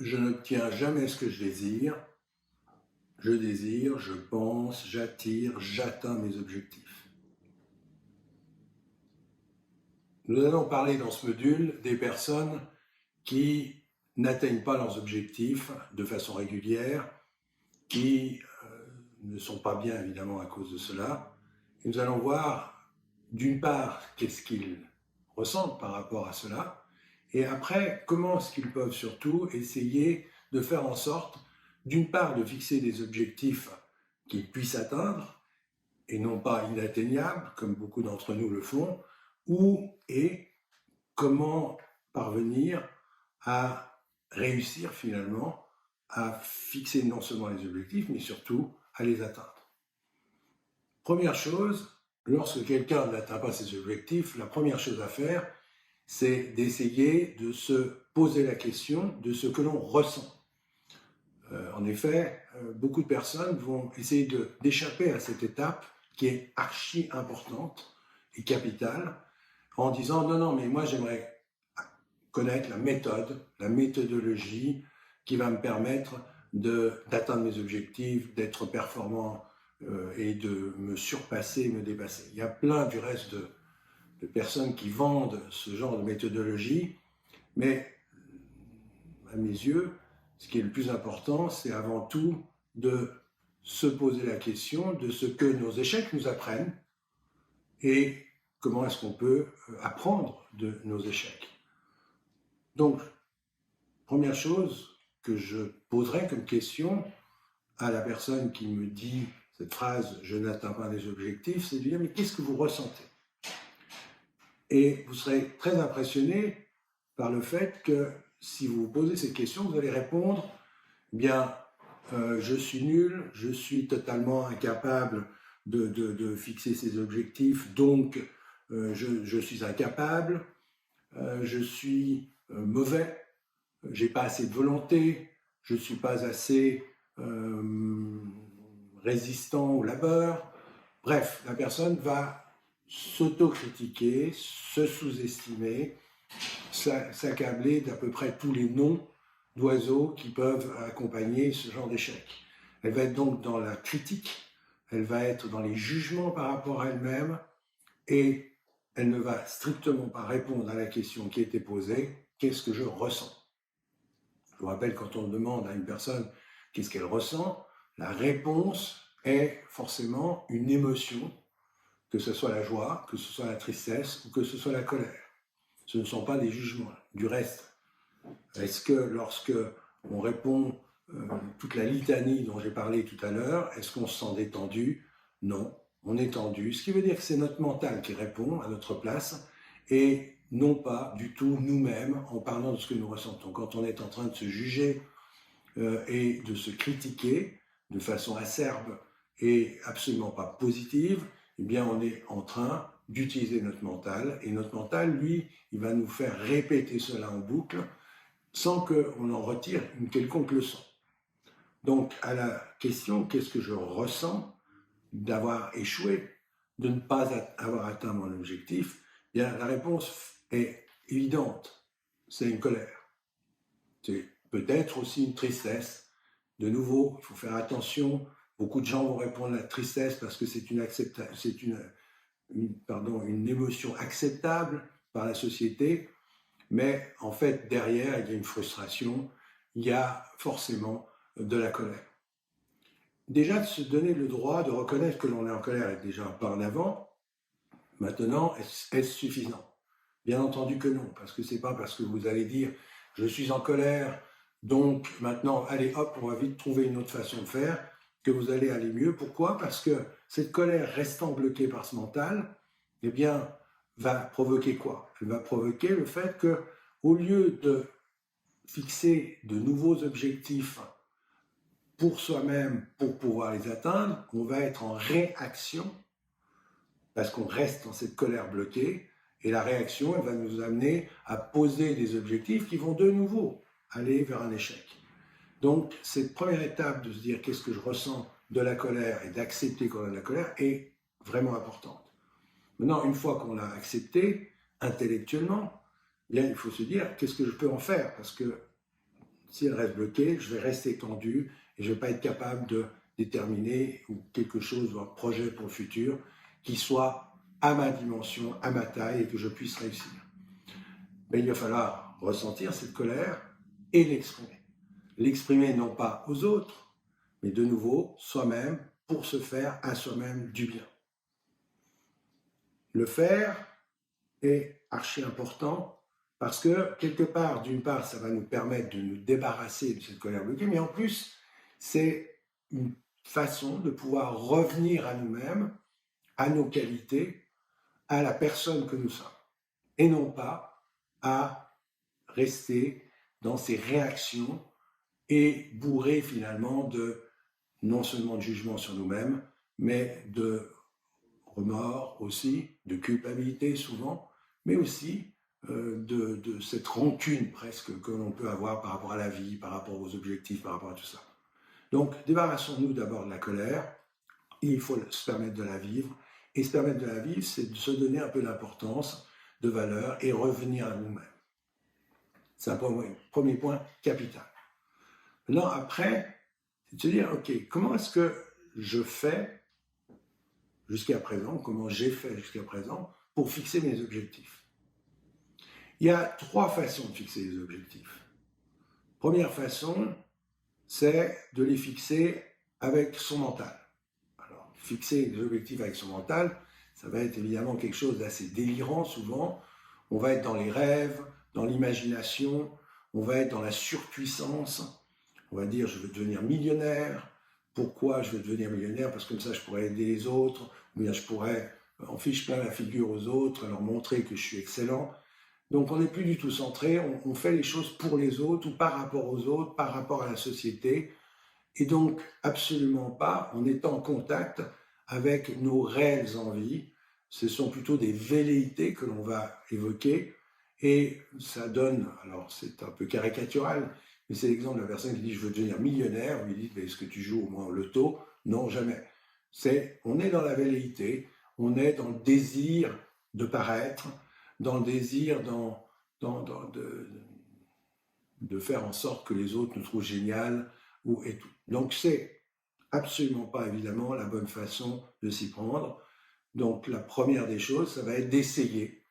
Je n'obtiens jamais ce que je désire, je pense, j'attire, j'atteins mes objectifs. Nous allons parler dans ce module des personnes qui n'atteignent pas leurs objectifs de façon régulière, qui ne sont pas bien évidemment à cause de cela. Et nous allons voir d'une part qu'est-ce qu'ils ressentent par rapport à cela, et après comment est-ce qu'ils peuvent surtout essayer de faire en sorte d'une part de fixer des objectifs qu'ils puissent atteindre et non pas inatteignables comme beaucoup d'entre nous le font, et comment parvenir à réussir finalement à fixer non seulement les objectifs mais surtout à les atteindre. Première chose, lorsque quelqu'un n'atteint pas ses objectifs, la première chose à faire, c'est d'essayer de se poser la question de ce que l'on ressent. En effet, beaucoup de personnes vont essayer d'échapper à cette étape qui est archi importante et capitale en disant non, mais moi j'aimerais connaître la méthode, la méthodologie qui va me permettre d'atteindre mes objectifs, d'être performant et de me surpasser, me dépasser. Il y a plein du reste de personnes qui vendent ce genre de méthodologie, mais à mes yeux, ce qui est le plus important, c'est avant tout de se poser la question de ce que nos échecs nous apprennent et comment est-ce qu'on peut apprendre de nos échecs. Donc, première chose que je poserai comme question à la personne qui me dit cette phrase « je n'atteins pas les objectifs », c'est de lui dire « mais qu'est-ce que vous ressentez ?» Et vous serez très impressionné par le fait que si vous vous posez cette question, vous allez répondre « bien, je suis nul, je suis totalement incapable de fixer ces objectifs, donc je suis incapable, je suis mauvais, j'ai pas assez de volonté, je suis pas assez résistant au labeur ». Bref, la personne va s'autocritiquer, se sous-estimer, s'accabler d'à peu près tous les noms d'oiseaux qui peuvent accompagner ce genre d'échec. Elle va être donc dans la critique, elle va être dans les jugements par rapport à elle-même, et elle ne va strictement pas répondre à la question qui a été posée, qu'est-ce que je ressens? Je vous rappelle, quand on demande à une personne qu'est-ce qu'elle ressent, la réponse est forcément une émotion, que ce soit la joie, que ce soit la tristesse ou que ce soit la colère. Ce ne sont pas des jugements. Du reste, est-ce que lorsque on répond toute la litanie dont j'ai parlé tout à l'heure, est-ce qu'on se sent détendu? Non, on est tendu, ce qui veut dire que c'est notre mental qui répond à notre place et non pas du tout nous-mêmes en parlant de ce que nous ressentons. Quand on est en train de se juger et de se critiquer de façon acerbe et absolument pas positive, eh bien on est en train d'utiliser notre mental, et notre mental, lui, il va nous faire répéter cela en boucle sans qu'on en retire une quelconque leçon. Donc, à la question « qu'est-ce que je ressens d'avoir échoué, de ne pas avoir atteint mon objectif ?» Eh bien, la réponse est évidente, c'est une colère. C'est peut-être aussi une tristesse. De nouveau, il faut faire attention, beaucoup de gens vont répondre à la tristesse parce que c'est une émotion acceptable par la société, mais en fait, derrière, il y a une frustration, il y a forcément de la colère. Déjà, de se donner le droit de reconnaître que l'on est en colère est déjà un pas en avant. Maintenant, est-ce suffisant? Bien entendu que non, parce que c'est pas parce que vous allez dire « je suis en colère, donc maintenant, allez hop, on va vite trouver une autre façon de faire », que vous allez aller mieux. Pourquoi? Parce que cette colère restant bloquée par ce mental, eh bien, va provoquer quoi? Elle va provoquer le fait que, au lieu de fixer de nouveaux objectifs pour soi-même, pour pouvoir les atteindre, on va être en réaction, parce qu'on reste dans cette colère bloquée, et la réaction, elle va nous amener à poser des objectifs qui vont de nouveau aller vers un échec. Donc, cette première étape de se dire qu'est-ce que je ressens de la colère et d'accepter qu'on a de la colère est vraiment importante. Maintenant, une fois qu'on l'a accepté intellectuellement, bien, il faut se dire qu'est-ce que je peux en faire, parce que si elle reste bloquée, je vais rester tendu et je ne vais pas être capable de déterminer ou quelque chose ou un projet pour le futur qui soit à ma dimension, à ma taille et que je puisse réussir. Mais il va falloir ressentir cette colère et l'exprimer. L'exprimer non pas aux autres, mais de nouveau soi-même pour se faire à soi-même du bien. Le faire est archi important parce que quelque part, d'une part, ça va nous permettre de nous débarrasser de cette colère bloquée, mais en plus, c'est une façon de pouvoir revenir à nous-mêmes, à nos qualités, à la personne que nous sommes, et non pas à rester dans ces réactions et bourré finalement de non seulement de jugement sur nous-mêmes, mais de remords aussi, de culpabilité souvent, mais aussi de cette rancune presque que l'on peut avoir par rapport à la vie, par rapport aux objectifs, par rapport à tout ça. Donc débarrassons-nous d'abord de la colère, il faut se permettre de la vivre, et se permettre de la vivre, c'est de se donner un peu d'importance, de valeur, et revenir à nous-mêmes. C'est un premier point capital. Maintenant, après, c'est de se dire, ok, comment est-ce que je fais jusqu'à présent, comment j'ai fait jusqu'à présent pour fixer mes objectifs? Il y a 3 façons de fixer les objectifs. Première façon, c'est de les fixer avec son mental. Alors, fixer les objectifs avec son mental, ça va être évidemment quelque chose d'assez délirant souvent. On va être dans les rêves, dans l'imagination, on va être dans la surpuissance. On va dire, je veux devenir millionnaire. Pourquoi je veux devenir millionnaire? Parce que comme ça, je pourrais aider les autres, ou bien je pourrais en fiche plein la figure aux autres, leur montrer que je suis excellent. Donc, on n'est plus du tout centré, on fait les choses pour les autres, ou par rapport aux autres, par rapport à la société, et donc, absolument pas, on est en contact avec nos réelles envies. Ce sont plutôt des velléités que l'on va évoquer, et ça donne, alors c'est un peu caricatural, mais c'est l'exemple de la personne qui dit « je veux devenir millionnaire », vous lui dites « est-ce que tu joues au moins au loto ?» Non, jamais. On est dans la velléité, on est dans le désir de paraître, dans le désir de faire en sorte que les autres nous trouvent génial, et tout. Donc c'est absolument pas évidemment la bonne façon de s'y prendre. Donc la première des choses, ça va être d'essayer,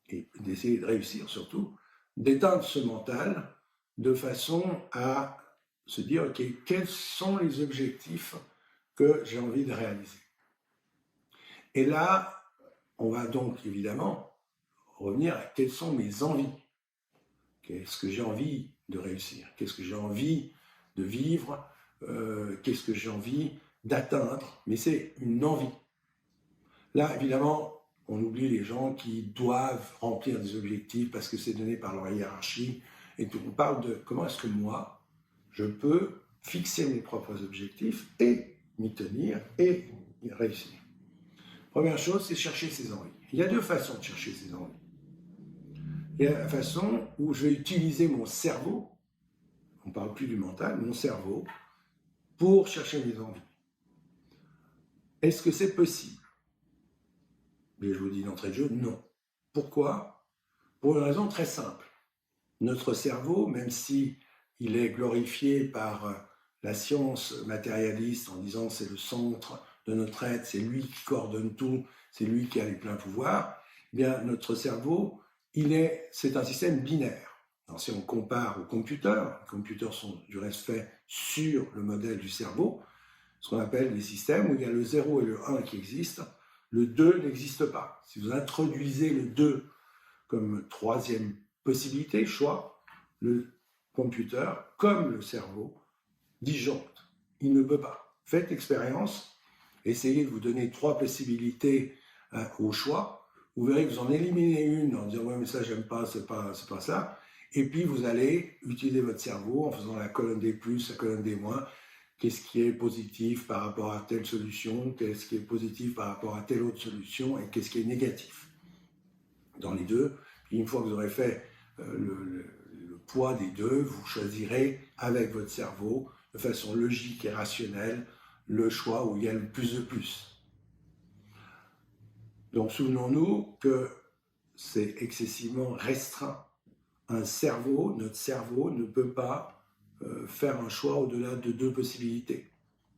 et d'essayer de réussir surtout, d'éteindre ce mental de façon à se dire, ok, quels sont les objectifs que j'ai envie de réaliser? Et là, on va donc évidemment revenir à quelles sont mes envies. Qu'est-ce que j'ai envie de réussir? Qu'est-ce que j'ai envie de vivre? Qu'est-ce que j'ai envie d'atteindre? Mais c'est une envie. Là, évidemment, on oublie les gens qui doivent remplir des objectifs parce que c'est donné par leur hiérarchie. Et tout. On parle de comment est-ce que moi, je peux fixer mes propres objectifs et m'y tenir et y réussir. Première chose, c'est chercher ses envies. Il y a 2 façons de chercher ses envies. Il y a la façon où je vais utiliser mon cerveau, on ne parle plus du mental, mon cerveau, pour chercher mes envies. Est-ce que c'est possible? Mais je vous dis d'entrée de jeu, non. Pourquoi? Pour une raison très simple. Notre cerveau, même si il est glorifié par la science matérialiste en disant que c'est le centre de notre être, c'est lui qui coordonne tout, c'est lui qui a les pleins pouvoirs, eh bien notre cerveau, c'est un système binaire. Alors, si on compare aux computers, les computers sont du reste faits sur le modèle du cerveau, ce qu'on appelle les systèmes où il y a le 0 et le 1 qui existent, le 2 n'existe pas. Si vous introduisez le 2 comme 3e possibilité, choix, le computer, comme le cerveau, disjoncte. Il ne peut pas. Faites l'expérience, essayez de vous donner 3 possibilités au choix. Vous verrez que vous en éliminez une en disant « ouais, mais ça, j'aime pas, c'est pas ça ». Et puis, vous allez utiliser votre cerveau en faisant la colonne des plus, la colonne des moins. Qu'est-ce qui est positif par rapport à telle solution? Qu'est-ce qui est positif par rapport à telle autre solution? Et qu'est-ce qui est négatif? Dans les deux. Puis, une fois que vous aurez fait le poids des deux, vous choisirez avec votre cerveau, de façon logique et rationnelle, le choix où il y a le plus de plus. Donc, souvenons-nous que c'est excessivement restreint. Notre cerveau ne peut pas faire un choix au-delà de 2 possibilités.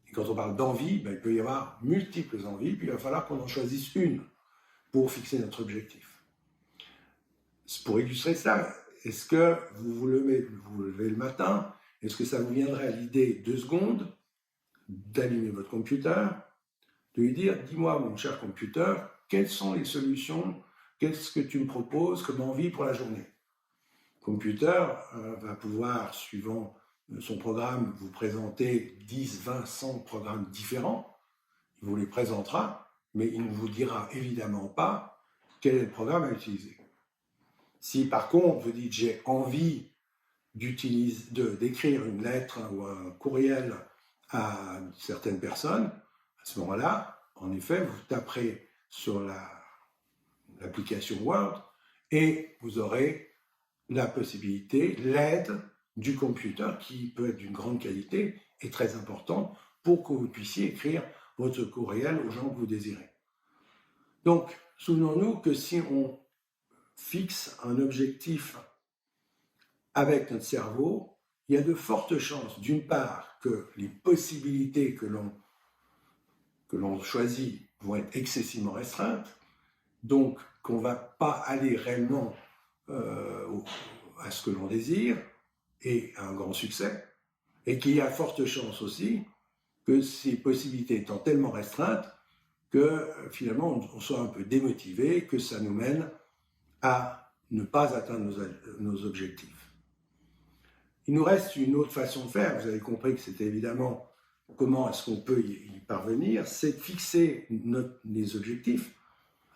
Et quand on parle d'envie, il peut y avoir multiples envies, puis il va falloir qu'on en choisisse une pour fixer notre objectif. Pour illustrer ça, est-ce que vous levez le matin, est-ce que ça vous viendrait à l'idée 2 secondes d'allumer votre computer, de lui dire « Dis-moi, mon cher computer, quelles sont les solutions, qu'est-ce que tu me proposes comme envie pour la journée ?» Le computer va pouvoir, suivant son programme, vous présenter 10, 20, 100 programmes différents. Il vous les présentera, mais il ne vous dira évidemment pas quel est le programme à utiliser. Si par contre vous dites « J'ai envie d'écrire une lettre ou un courriel à certaines personnes », à ce moment-là, en effet, vous taperez sur l'application Word et vous aurez la possibilité, l'aide du computer qui peut être d'une grande qualité et très important pour que vous puissiez écrire votre courriel aux gens que vous désirez. Donc, souvenons-nous que si on fixe un objectif avec notre cerveau, il y a de fortes chances, d'une part, que les possibilités que l'on choisit vont être excessivement restreintes, donc qu'on ne va pas aller réellement à ce que l'on désire, et à un grand succès, et qu'il y a forte chance aussi que ces possibilités étant tellement restreintes que finalement on soit un peu démotivé, que ça nous mène à ne pas atteindre nos objectifs. Il nous reste une autre façon de faire, vous avez compris que c'était évidemment comment est-ce qu'on peut y parvenir, c'est de fixer les objectifs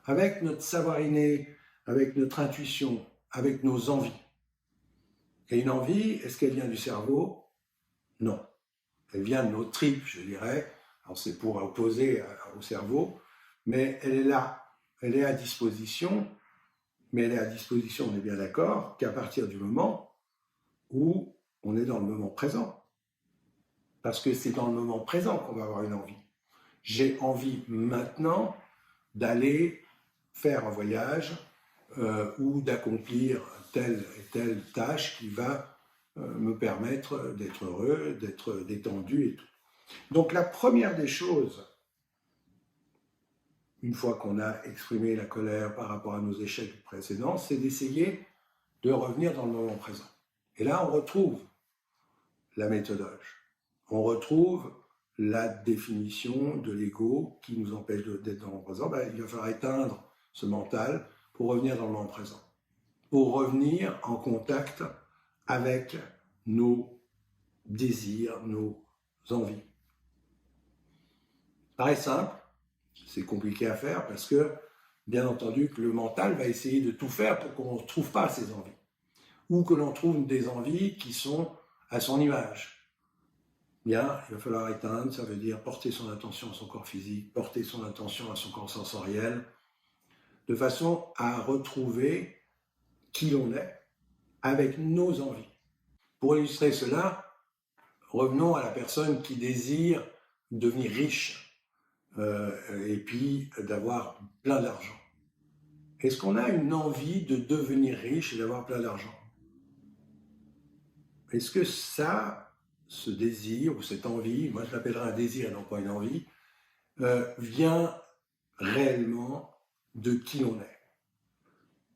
avec notre savoir inné, avec notre intuition, avec nos envies. Et une envie, est-ce qu'elle vient du cerveau? Non. Elle vient de nos tripes, je dirais. Alors c'est pour opposer au cerveau, mais elle est là. Elle est à disposition, mais elle est à disposition, on est bien d'accord, qu'à partir du moment où on est dans le moment présent. Parce que c'est dans le moment présent qu'on va avoir une envie. J'ai envie maintenant d'aller faire un voyage ou d'accomplir telle et telle tâche qui va me permettre d'être heureux, d'être détendu et tout. Donc la première des choses, une fois qu'on a exprimé la colère par rapport à nos échecs précédents, c'est d'essayer de revenir dans le moment présent. Et là, on retrouve la méthodologie. On retrouve la définition de l'ego qui nous empêche d'être dans le moment présent. Il va falloir éteindre ce mental pour revenir dans le moment présent, pour revenir en contact avec nos désirs, nos envies. Ça paraît simple, c'est compliqué à faire parce que, bien entendu, que le mental va essayer de tout faire pour qu'on ne trouve pas ces envies, ou que l'on trouve des envies qui sont à son image. Bien, il va falloir éteindre, ça veut dire porter son attention à son corps physique, porter son attention à son corps sensoriel, de façon à retrouver qui l'on est avec nos envies. Pour illustrer cela, revenons à la personne qui désire devenir riche et puis d'avoir plein d'argent. Est-ce qu'on a une envie de devenir riche et d'avoir plein d'argent? Est-ce que ça, ce désir ou cette envie, moi je l'appellerais un désir et non pas une envie, vient réellement de qui l'on est?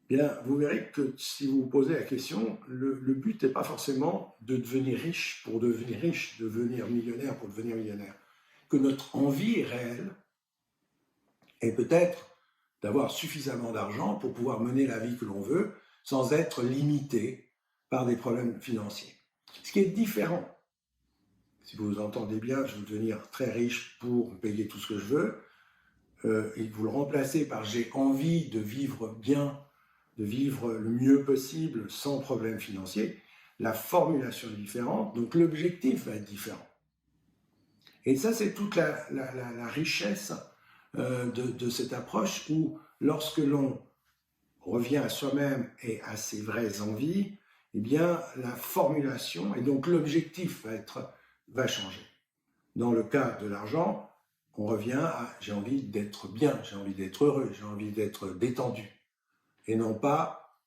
Bien, vous verrez que si vous vous posez la question, le but n'est pas forcément de devenir riche pour devenir riche, de devenir millionnaire pour devenir millionnaire. Que notre envie est réelle et peut-être d'avoir suffisamment d'argent pour pouvoir mener la vie que l'on veut sans être limité par des problèmes financiers. Ce qui est différent. Si vous entendez bien, je veux devenir très riche pour me payer tout ce que je veux, et vous le remplacez par j'ai envie de vivre bien, de vivre le mieux possible sans problème financier, la formulation est différente, donc l'objectif va être différent. Et ça, c'est toute la richesse de cette approche où, lorsque l'on revient à soi-même et à ses vraies envies, eh bien, la formulation et donc l'objectif va changer. Dans le cas de l'argent, on revient à j'ai envie d'être bien, j'ai envie d'être heureux, j'ai envie d'être détendu. Et non pas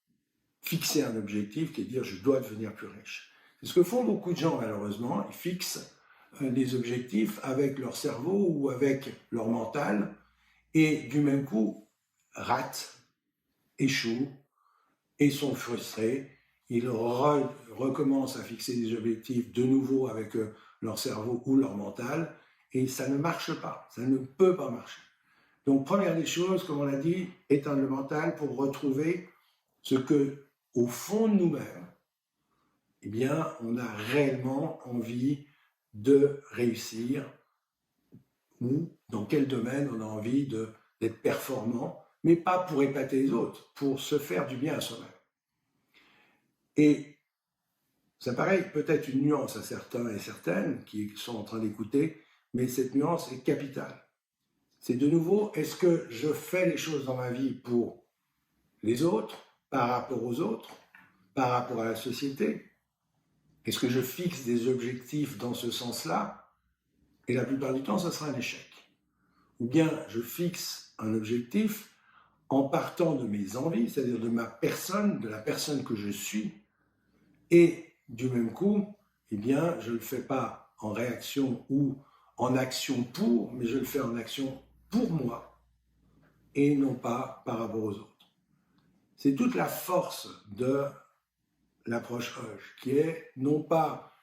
fixer un objectif qui est de dire je dois devenir plus riche. C'est ce que font beaucoup de gens malheureusement, ils fixent des objectifs avec leur cerveau ou avec leur mental et du même coup ratent, échouent et sont frustrés. Ils recommencent à fixer des objectifs de nouveau avec leur cerveau ou leur mental et ça ne marche pas, ça ne peut pas marcher. Donc première des choses, comme on l'a dit, éteindre le mental pour retrouver ce que, au fond de nous-mêmes, eh bien, on a réellement envie de réussir ou dans quel domaine on a envie d'être performant, mais pas pour épater les autres, pour se faire du bien à soi-même. Et ça paraît peut-être une nuance à certains et certaines qui sont en train d'écouter, mais cette nuance est capitale. C'est de nouveau, est-ce que je fais les choses dans ma vie pour les autres, par rapport aux autres, par rapport à la société? Est-ce que je fixe des objectifs dans ce sens-là? Et la plupart du temps, ça sera un échec. Ou bien je fixe un objectif en partant de mes envies, c'est-à-dire de ma personne, de la personne que je suis, et du même coup, eh bien, je ne le fais pas en réaction ou en action pour, mais je le fais en action pour moi et non pas par rapport aux autres. C'est toute la force de l'approche Hodge, qui est non pas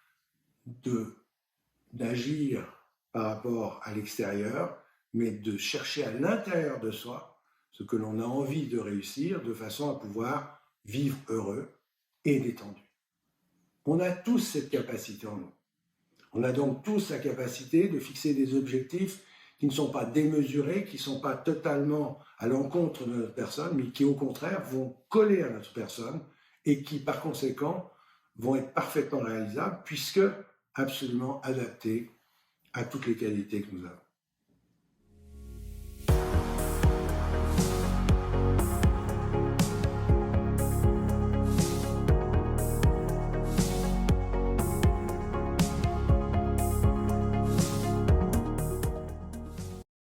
d'agir par rapport à l'extérieur, mais de chercher à l'intérieur de soi ce que l'on a envie de réussir de façon à pouvoir vivre heureux et détendu. On a tous cette capacité en nous. On a donc tous la capacité de fixer des objectifs qui ne sont pas démesurés, qui ne sont pas totalement à l'encontre de notre personne, mais qui au contraire vont coller à notre personne et qui par conséquent vont être parfaitement réalisables puisque absolument adaptés à toutes les qualités que nous avons.